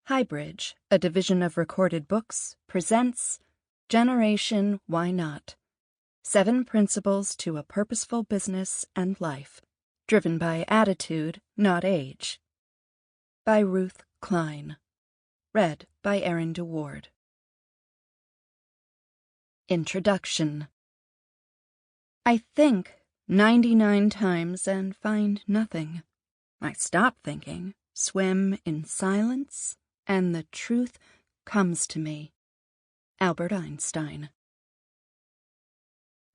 HighBridge, a division of Recorded Books, presents Generation Why Not? 7 Principles to a Purposeful Business and Life, driven by attitude, not age. By Ruth Klein. Read by Erin Deward. Introduction. I think 99 times and find nothing. I stop thinking, swim in silence, and the truth comes to me. Albert Einstein.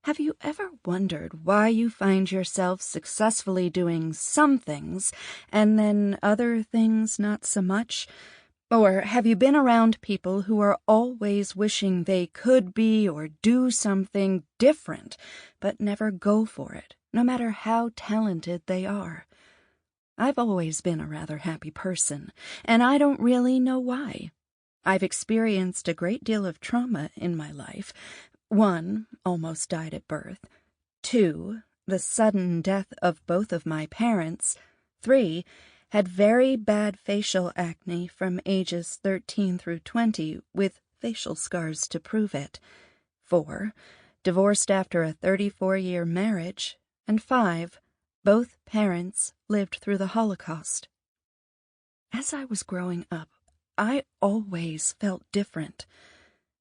Have you ever wondered why you find yourself successfully doing some things and then other things not so much? Or have you been around people who are always wishing they could be or do something different, but never go for it, no matter how talented they are? I've always been a rather happy person, and I don't really know why. I've experienced a great deal of trauma in my life. 1, almost died at birth. 2, the sudden death of both of my parents. 3, had very bad facial acne from ages 13 through 20, with facial scars to prove it. 4, divorced after a 34-year marriage. And 5, both parents lived through the Holocaust. As I was growing up, I always felt different.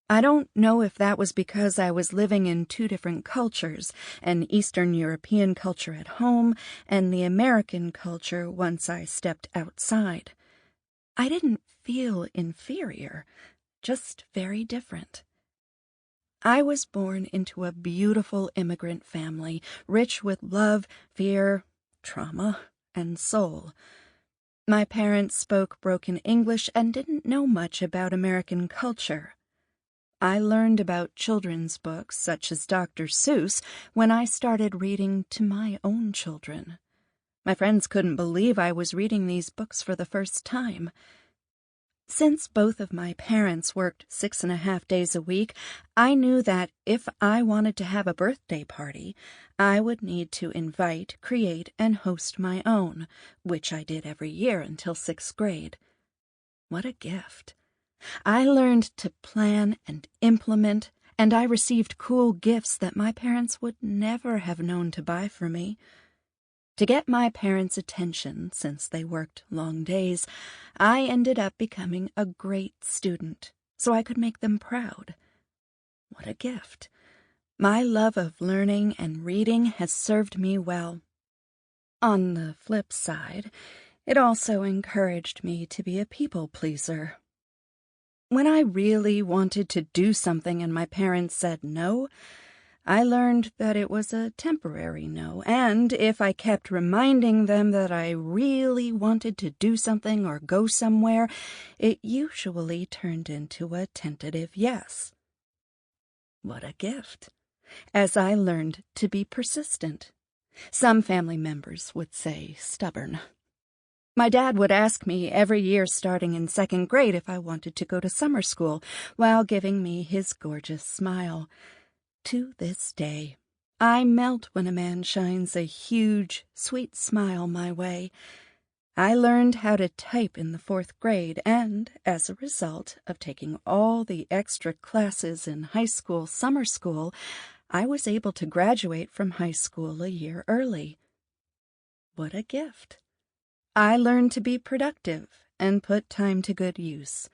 I don't know if that was because I was living in 2 different cultures, an Eastern European culture at home and the American culture once I stepped outside. I didn't feel inferior, just very different. I was born into a beautiful immigrant family, rich with love, fear, trauma, and soul. My parents spoke broken English and didn't know much about American culture. I learned about children's books, such as Dr. Seuss, when I started reading to my own children. My friends couldn't believe I was reading these books for the first time. Since both of my parents worked 6.5 days a week, I knew that if I wanted to have a birthday party, I would need to invite, create, and host my own, which I did every year until 6th grade. What a gift! I learned to plan and implement, and I received cool gifts that my parents would never have known to buy for me. To get my parents' attention, since they worked long days, I ended up becoming a great student, so I could make them proud. What a gift! My love of learning and reading has served me well. On the flip side, it also encouraged me to be a people-pleaser. When I really wanted to do something and my parents said no, I learned that it was a temporary no, and if I kept reminding them that I really wanted to do something or go somewhere, it usually turned into a tentative yes. What a gift! As I learned to be persistent. Some family members would say stubborn. My dad would ask me every year starting in 2nd grade if I wanted to go to summer school, while giving me his gorgeous smile. To this day, I melt when a man shines a huge, sweet smile my way. I learned how to type in the 4th grade, and as a result of taking all the extra classes in high school summer school, I was able to graduate from high school a year early. What a gift! I learned to be productive and put time to good use.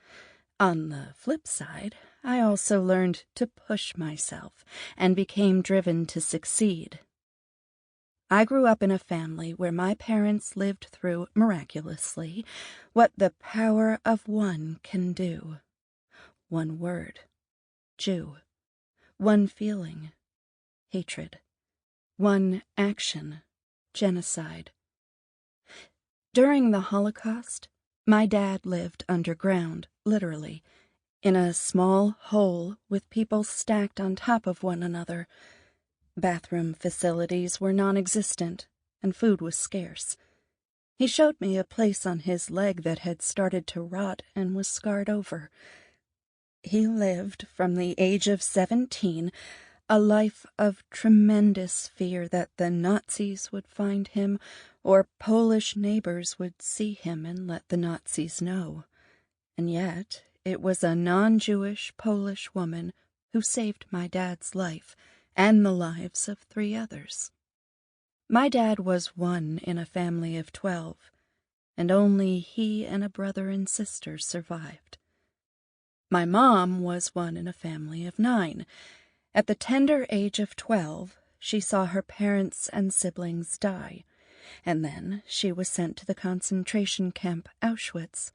On the flip side, I also learned to push myself and became driven to succeed. I grew up in a family where my parents lived through, miraculously, what the power of one can do. 1 word, Jew. 1 feeling, hatred. 1 action, genocide. During the Holocaust, my dad lived underground, literally, in a small hole with people stacked on top of one another. Bathroom facilities were non-existent, and food was scarce. He showed me a place on his leg that had started to rot and was scarred over. He lived, from the age of 17, a life of tremendous fear that the Nazis would find him, or Polish neighbors would see him and let the Nazis know. And yet it was a non-Jewish Polish woman who saved my dad's life and the lives of 3 others. My dad was one in a family of 12, and only he and a brother and sister survived. My mom was one in a family of 9. At the tender age of 12, she saw her parents and siblings die, and then she was sent to the concentration camp Auschwitz.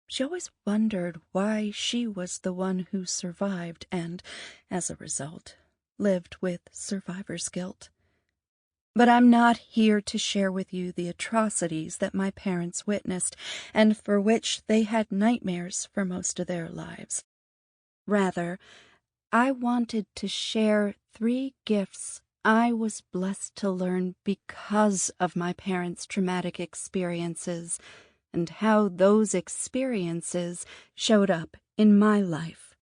She always wondered why she was the one who survived and, as a result, lived with survivor's guilt. But I'm not here to share with you the atrocities that my parents witnessed and for which they had nightmares for most of their lives. Rather, I wanted to share 3 gifts I was blessed to learn because of my parents' traumatic experiences and how those experiences showed up in my life.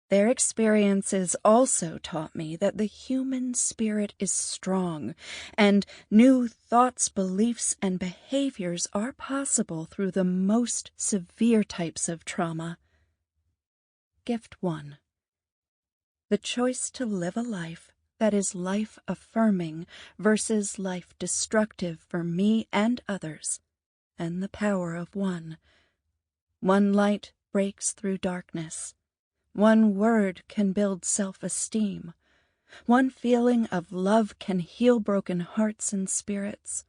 Their experiences also taught me that the human spirit is strong, and new thoughts, beliefs, and behaviors are possible through the most severe types of trauma. Gift 1. The choice to live a life that is life-affirming versus life-destructive for me and others, and the power of one. One light breaks through darkness. One word can build self-esteem. One feeling of love can heal broken hearts and spirits.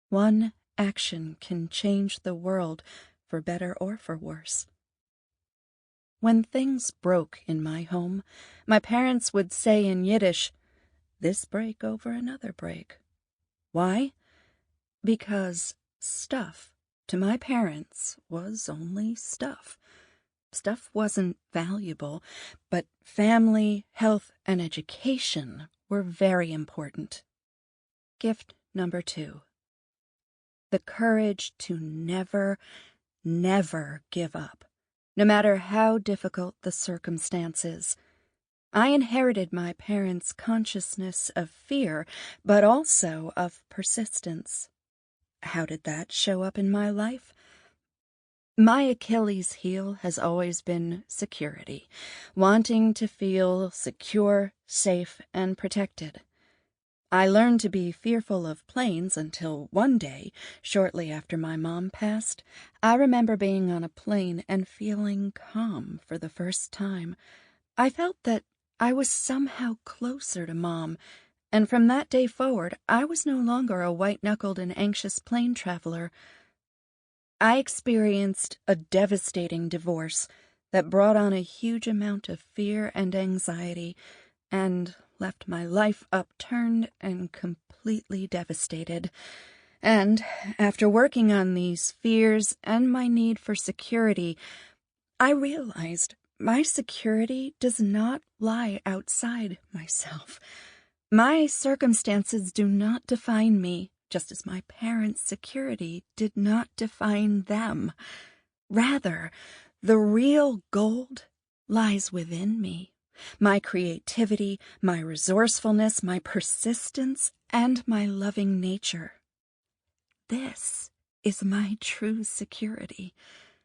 One action can change the world for better or for worse. When things broke in my home, my parents would say in Yiddish, "This break over another break." Why? Because stuff, to my parents, was only stuff. Stuff wasn't valuable, but family, health, and education were very important. Gift number 2. The courage to never, never give up, no matter how difficult the circumstances. I inherited my parents' consciousness of fear, but also of persistence. How did that show up in my life? My Achilles heel has always been security, wanting to feel secure, safe, and protected. I learned to be fearful of planes until one day, shortly after my mom passed, I remember being on a plane and feeling calm for the first time. I felt that I was somehow closer to Mom, and from that day forward, I was no longer a white-knuckled and anxious plane traveler. I experienced a devastating divorce that brought on a huge amount of fear and anxiety, and left my life upturned and completely devastated. And after working on these fears and my need for security, I realized my security does not lie outside myself. My circumstances do not define me, just as my parents' security did not define them. Rather, the real gold lies within me. My creativity, my resourcefulness, my persistence, and my loving nature. This is my true security.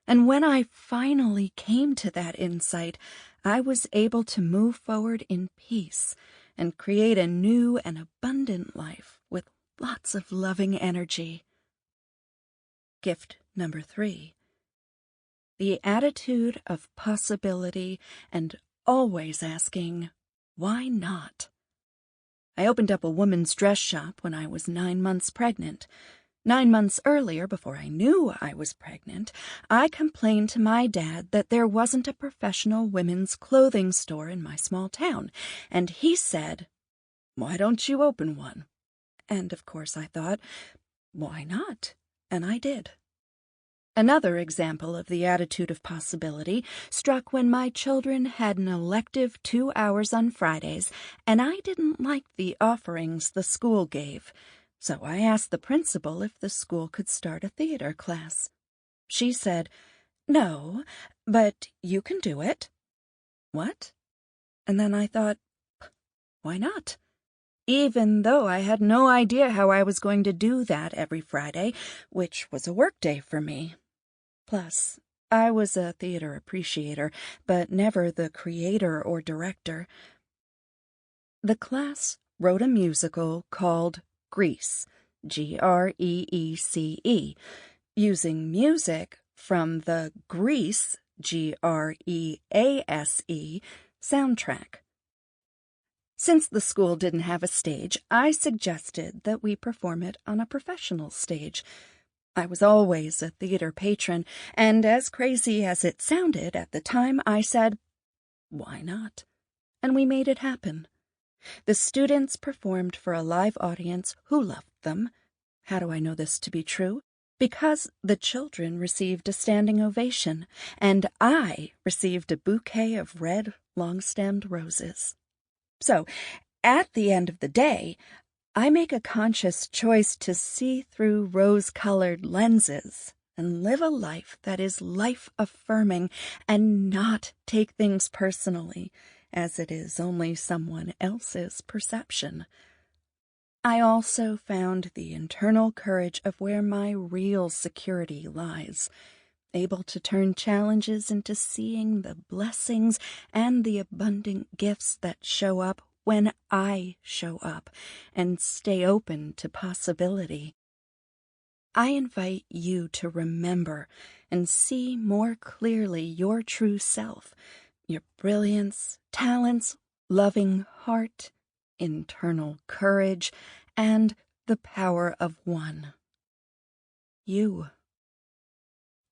And when I finally came to that insight, I was able to move forward in peace and create a new and abundant life with lots of loving energy. Gift number 3. The attitude of possibility and always asking, why not? I opened up a woman's dress shop when I was 9 months pregnant. 9 months earlier, before I knew I was pregnant, I complained to my dad that there wasn't a professional women's clothing store in my small town, and he said, "Why don't you open one?" And of course I thought, why not? And I did. Another example of the attitude of possibility struck when my children had an elective 2 hours on Fridays, and I didn't like the offerings the school gave. So I asked the principal if the school could start a theater class. She said, "No, but you can do it." What? And then I thought, why not? Even though I had no idea how I was going to do that every Friday, which was a work day for me. Plus, I was a theater appreciator, but never the creator or director. The class wrote a musical called Grease, Greece, using music from the Grease, Grease, soundtrack. Since the school didn't have a stage, I suggested that we perform it on a professional stage. I was always a theater patron, and as crazy as it sounded at the time, I said, why not? And we made it happen. The students performed for a live audience who loved them. How do I know this to be true? Because the children received a standing ovation, and I received a bouquet of red, long-stemmed roses. So, at the end of the day, I make a conscious choice to see through rose-colored lenses and live a life that is life-affirming and not take things personally, as it is only someone else's perception. I also found the internal courage of where my real security lies, able to turn challenges into seeing the blessings and the abundant gifts that show up when I show up, and stay open to possibility. I invite you to remember and see more clearly your true self, your brilliance, talents, loving heart, internal courage, and the power of one. You.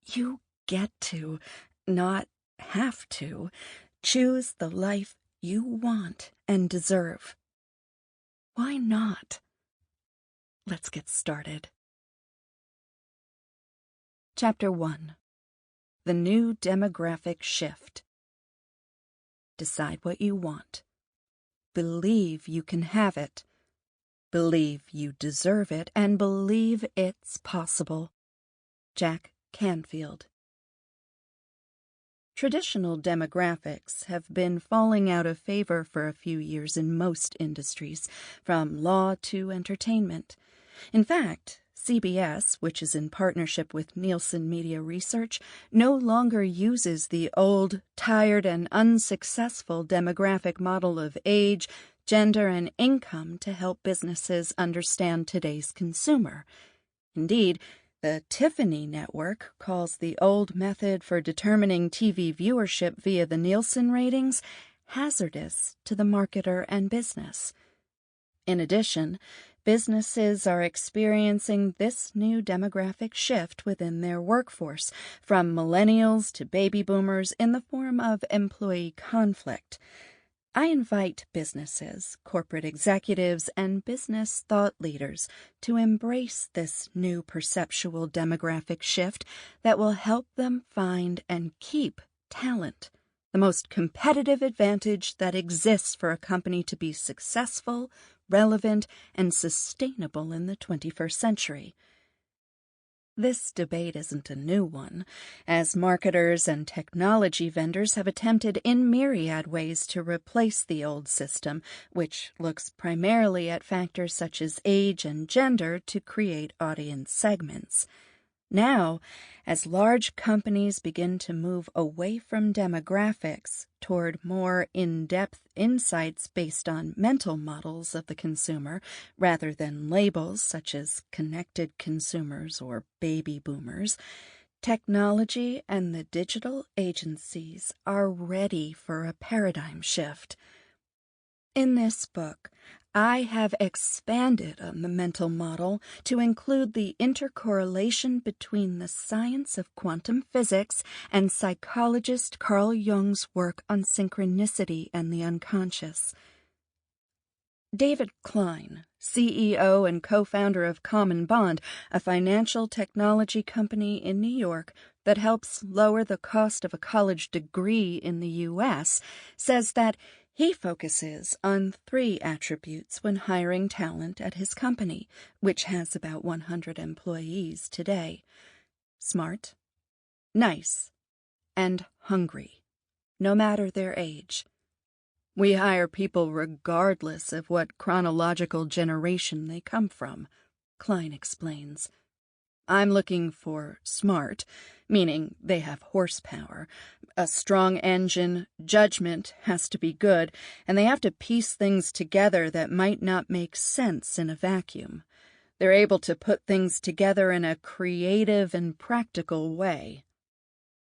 You get to, not have to, choose the life you want and deserve. Why not? Let's get started. Chapter 1. The New Demographic Shift. Decide what you want. Believe you can have it. Believe you deserve it, and believe it's possible. Jack Canfield. Traditional demographics have been falling out of favor for a few years in most industries, from law to entertainment. In fact, CBS, which is in partnership with Nielsen Media Research, no longer uses the old, tired, and unsuccessful demographic model of age, gender, and income to help businesses understand today's consumer. Indeed, the Tiffany Network calls the old method for determining TV viewership via the Nielsen ratings hazardous to the marketer and business. In addition, businesses are experiencing this new demographic shift within their workforce, from millennials to baby boomers, in the form of employee conflict. I invite businesses, corporate executives, and business thought leaders to embrace this new perceptual demographic shift that will help them find and keep talent, the most competitive advantage that exists for a company to be successful, relevant, and sustainable in the 21st century. This debate isn't a new one, as marketers and technology vendors have attempted in myriad ways to replace the old system, which looks primarily at factors such as age and gender to create audience segments. Now, as large companies begin to move away from demographics toward more in-depth insights based on mental models of the consumer rather than labels such as connected consumers or baby boomers, technology and the digital agencies are ready for a paradigm shift. In this book, I have expanded on the mental model to include the intercorrelation between the science of quantum physics and psychologist Carl Jung's work on synchronicity and the unconscious. David Klein, CEO and co-founder of Common Bond, a financial technology company in New York that helps lower the cost of a college degree in the U.S., says that he focuses on 3 attributes when hiring talent at his company, which has about 100 employees today: smart, nice, and hungry, no matter their age. We hire people regardless of what chronological generation they come from, Klein explains. I'm looking for smart, meaning they have horsepower, a strong engine, judgment has to be good, and they have to piece things together that might not make sense in a vacuum. They're able to put things together in a creative and practical way.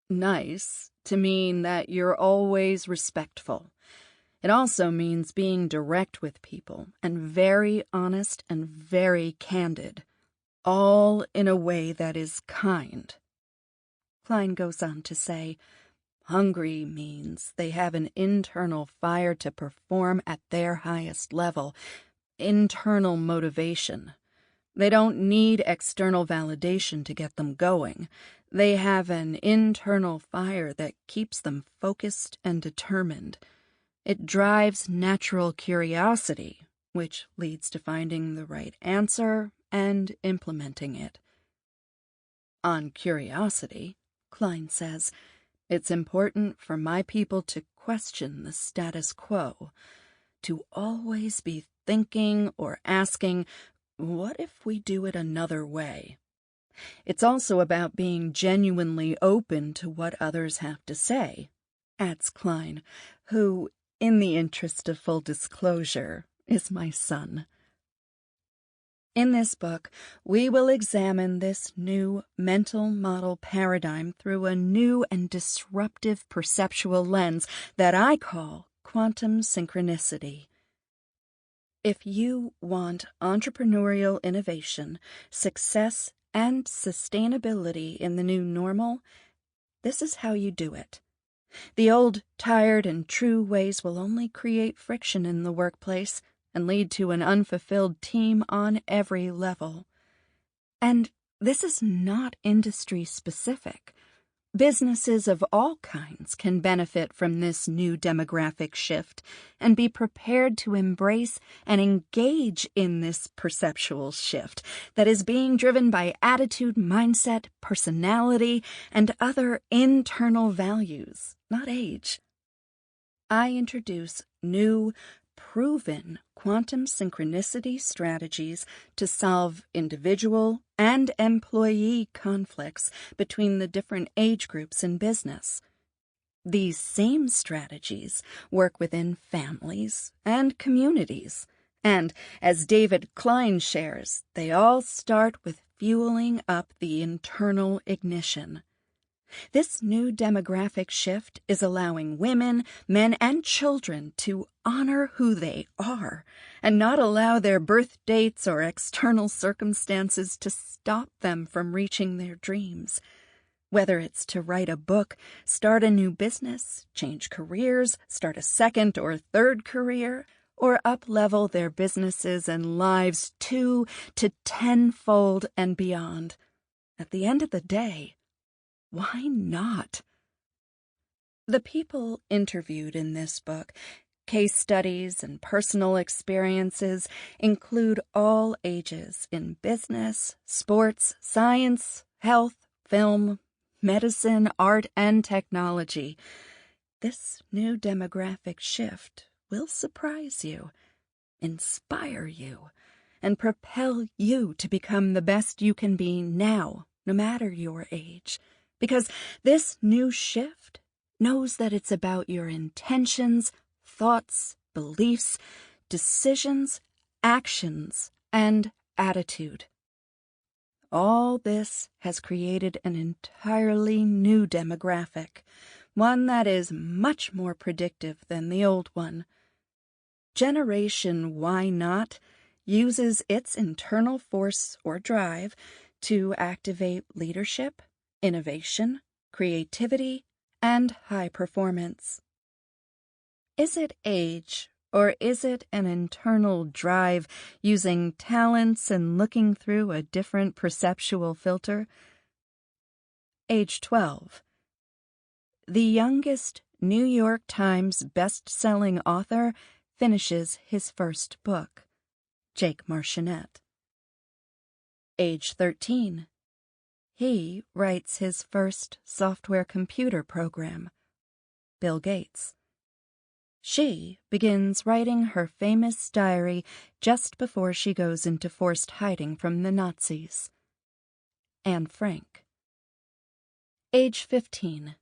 Nice to mean that you're always respectful. It also means being direct with people and very honest and very candid, all in a way that is kind. Klein goes on to say, hungry means they have an internal fire to perform at their highest level, internal motivation. They don't need external validation to get them going. They have an internal fire that keeps them focused and determined. It drives natural curiosity, which leads to finding the right answer and implementing it. On curiosity, Klein says, it's important for my people to question the status quo, to always be thinking or asking, what if we do it another way? It's also about being genuinely open to what others have to say, adds Klein, who, in the interest of full disclosure, is my son. In this book, we will examine this new mental model paradigm through a new and disruptive perceptual lens that I call quantum synchronicity. If you want entrepreneurial innovation, success, and sustainability in the new normal, this is how you do it. The old, tired, and true ways will only create friction in the workplace and lead to an unfulfilled team on every level. And this is not industry-specific. Businesses of all kinds can benefit from this new demographic shift and be prepared to embrace and engage in this perceptual shift that is being driven by attitude, mindset, personality, and other internal values, not age. I introduce new, proven quantum synchronicity strategies to solve individual and employee conflicts between the different age groups in business. These same strategies work within families and communities, and as David Klein shares, they all start with fueling up the internal ignition. This new demographic shift is allowing women, men, and children to honor who they are and not allow their birth dates or external circumstances to stop them from reaching their dreams. Whether it's to write a book, start a new business, change careers, start a second or third career, or up-level their businesses and lives 2 to 10-fold and beyond. At the end of the day, why not? The people interviewed in this book, case studies and personal experiences, include all ages in business, sports, science, health, film, medicine, art, and technology. This new demographic shift will surprise you, inspire you, and propel you to become the best you can be now, no matter your age. Because this new shift knows that it's about your intentions, thoughts, beliefs, decisions, actions, and attitude. All this has created an entirely new demographic, one that is much more predictive than the old one. Generation Why Not uses its internal force or drive to activate leadership, innovation, creativity, and high performance. Is it age, or is it an internal drive using talents and looking through a different perceptual filter? Age 12. The youngest New York Times best-selling author finishes his first book. Jake Marchionette. Age 13. He writes his first software computer program. Bill Gates. She begins writing her famous diary just before she goes into forced hiding from the Nazis. Anne Frank. Age 15.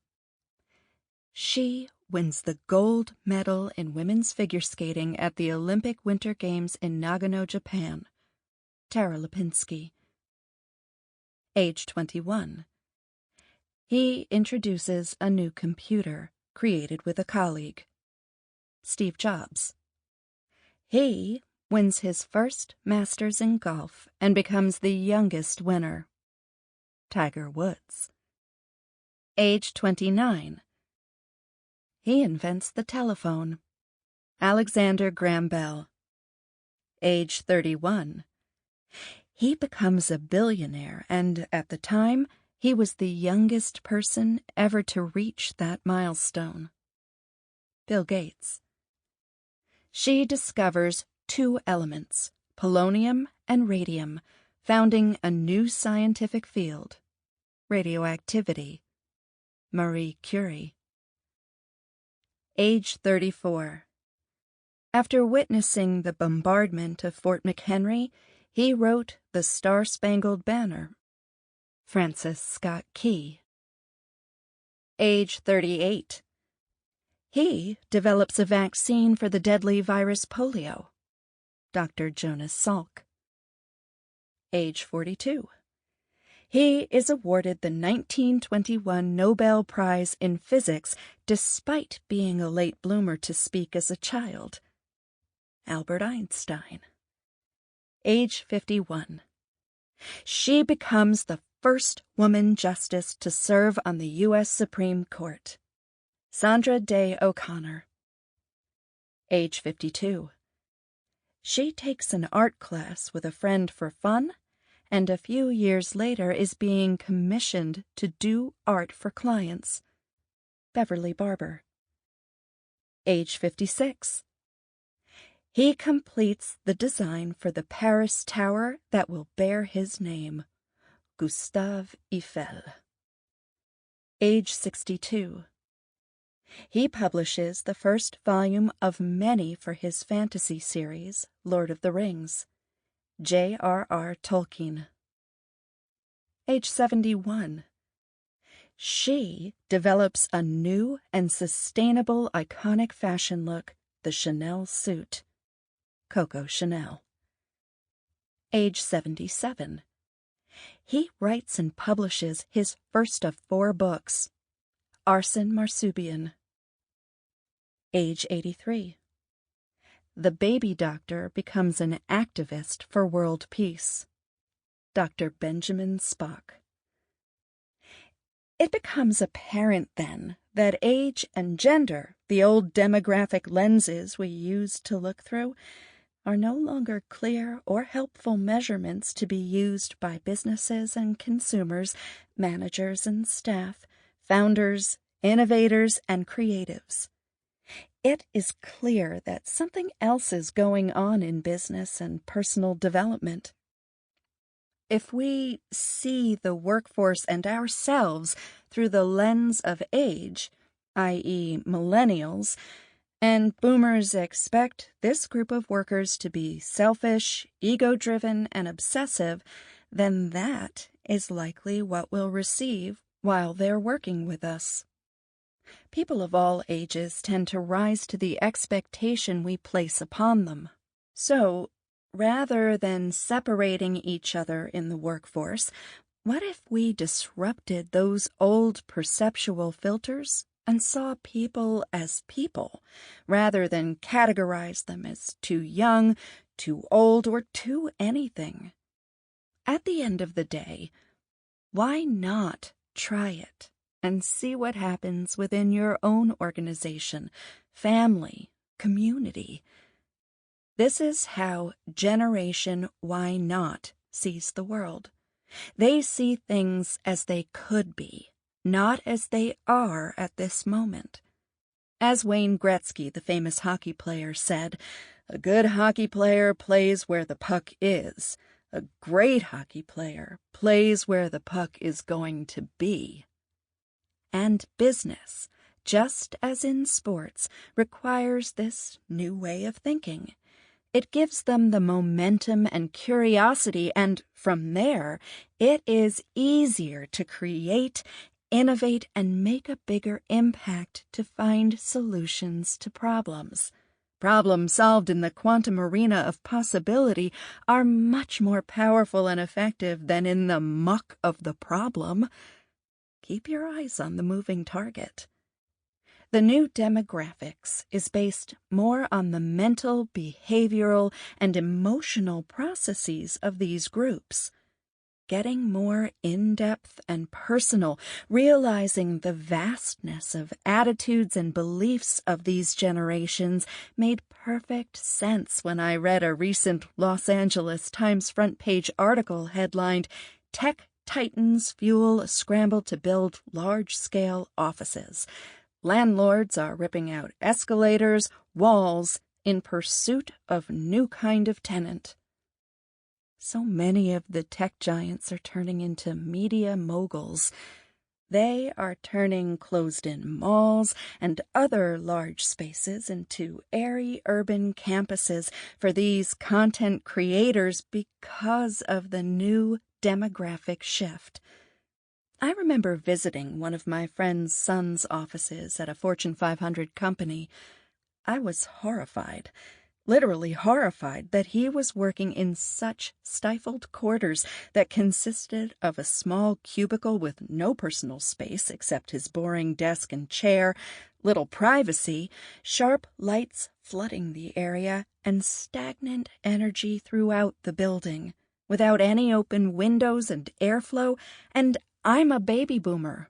She wins the gold medal in women's figure skating at the Olympic Winter Games in Nagano, Japan. Tara Lipinski. Age 21. He introduces a new computer created with a colleague. Steve Jobs. He wins his first Masters in golf and becomes the youngest winner. Tiger Woods. Age 29. He invents the telephone. Alexander Graham Bell. Age 31. He becomes a billionaire, and at the time, he was the youngest person ever to reach that milestone. Bill Gates. She discovers two elements, polonium and radium, founding a new scientific field, radioactivity. Marie Curie. Age 34. After witnessing the bombardment of Fort McHenry, he wrote The Star-Spangled Banner. Francis Scott Key. Age 38. He develops a vaccine for the deadly virus polio. Dr. Jonas Salk. Age 42. He is awarded the 1921 Nobel Prize in Physics despite being a late bloomer to speak as a child. Albert Einstein. Age 51. She becomes the first woman justice to serve on the U.S. Supreme Court. Sandra Day O'Connor. Age 52. She takes an art class with a friend for fun, and a few years later is being commissioned to do art for clients. Beverly Barber. Age 56. He completes the design for the Paris Tower that will bear his name, Gustave Eiffel. Age 62. He publishes the first volume of many for his fantasy series, Lord of the Rings. J.R.R. Tolkien. Age 71. She develops a new and sustainable iconic fashion look, the Chanel suit. Coco Chanel. Age 77. He writes and publishes his first of 4 books. Arsène Marsubian. Age 83. The baby doctor becomes an activist for world peace. Dr. Benjamin Spock. It becomes apparent, then, that age and gender, the old demographic lenses we used to look through, are no longer clear or helpful measurements to be used by businesses and consumers, managers and staff, founders, innovators, and creatives. It is clear that something else is going on in business and personal development. If we see the workforce and ourselves through the lens of age, i.e., millennials, and boomers expect this group of workers to be selfish, ego-driven, and obsessive, then that is likely what we'll receive while they're working with us. People of all ages tend to rise to the expectation we place upon them. So, rather than separating each other in the workforce, what if we disrupted those old perceptual filters and saw people as people, rather than categorize them as too young, too old, or too anything? At the end of the day, why not try it and see what happens within your own organization, family, community? This is how Generation Why Not sees the world. They see things as they could be, not as they are at this moment. As Wayne Gretzky, the famous hockey player, said, "A good hockey player plays where the puck is. A great hockey player plays where the puck is going to be." And business, just as in sports, requires this new way of thinking. It gives them the momentum and curiosity, and from there, it is easier to create, innovate, and make a bigger impact to find solutions to problems. Problems solved in the quantum arena of possibility are much more powerful and effective than in the muck of the problem. Keep your eyes on the moving target. The new demographics is based more on the mental, behavioral, and emotional processes of these groups. Getting more in-depth and personal, realizing the vastness of attitudes and beliefs of these generations made perfect sense when I read a recent Los Angeles Times front page article headlined, "Tech Titans Fuel a Scramble to Build Large-Scale Offices. Landlords are ripping out escalators, walls, in pursuit of new kind of tenant." So many of the tech giants are turning into media moguls. They are turning closed-in malls and other large spaces into airy urban campuses for these content creators because of the new demographic shift. I remember visiting one of my friend's son's offices at a Fortune 500 company. I was horrified, literally horrified, that he was working in such stifled quarters that consisted of a small cubicle with no personal space except his boring desk and chair, little privacy, sharp lights flooding the area, and stagnant energy throughout the building, without any open windows and airflow, and I'm a baby boomer.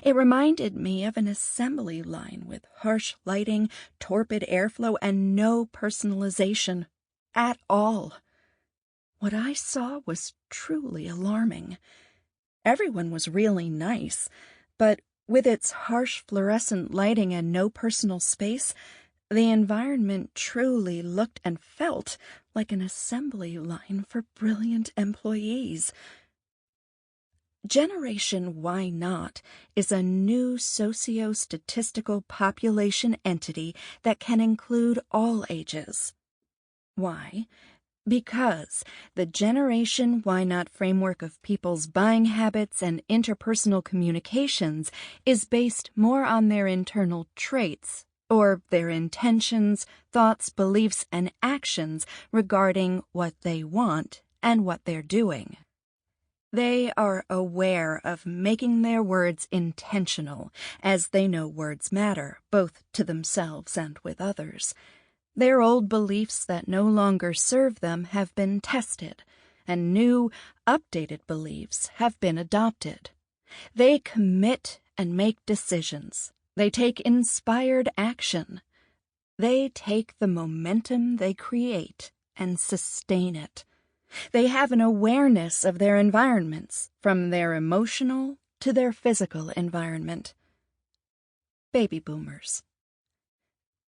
It reminded me of an assembly line with harsh lighting, torpid airflow, and no personalization at all. What I saw was truly alarming. Everyone was really nice, but with its harsh fluorescent lighting and no personal space, the environment truly looked and felt like an assembly line for brilliant employees. Generation Why Not is a new socio-statistical population entity that can include all ages. Why? Because the Generation Why Not framework of people's buying habits and interpersonal communications is based more on their internal traits, or their intentions, thoughts, beliefs, and actions regarding what they want and what they're doing. They are aware of making their words intentional, as they know words matter, both to themselves and with others. Their old beliefs that no longer serve them have been tested, and new, updated beliefs have been adopted. They commit and make decisions. They take inspired action. They take the momentum they create and sustain it. They have an awareness of their environments, from their emotional to their physical environment. Baby boomers.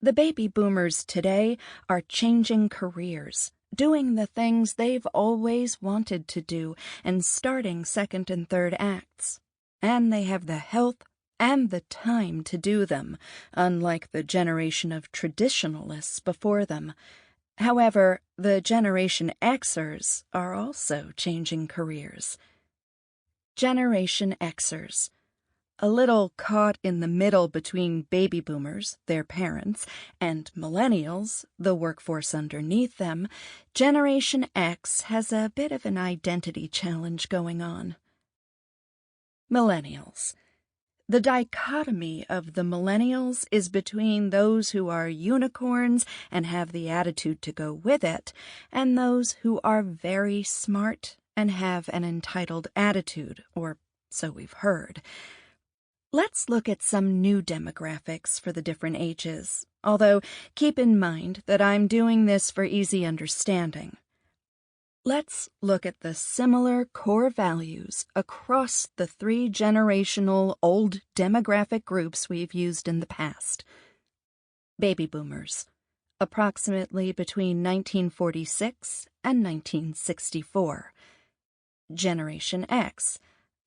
The baby boomers today are changing careers, doing the things they've always wanted to do, and starting second and third acts. And they have the health and the time to do them, unlike the generation of traditionalists before them. However, the Generation Xers are also changing careers. Generation Xers. A little caught in the middle between baby boomers, their parents, and millennials, the workforce underneath them, Generation X has a bit of an identity challenge going on. Millennials. The dichotomy of the millennials is between those who are unicorns and have the attitude to go with it, and those who are very smart and have an entitled attitude, or so we've heard. Let's look at some new demographics for the different ages, although keep in mind that I'm doing this for easy understanding. Let's look at the similar core values across the three generational old demographic groups we've used in the past. Baby boomers, approximately between 1946 and 1964. Generation X,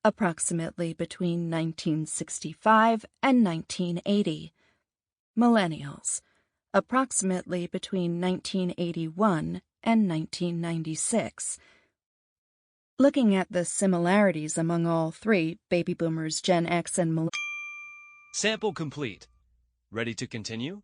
approximately between 1965 and 1980. Millennials, approximately between 1981 and 1996. Looking at the similarities among all three, baby boomers, Gen X, and Sample complete. Ready to continue?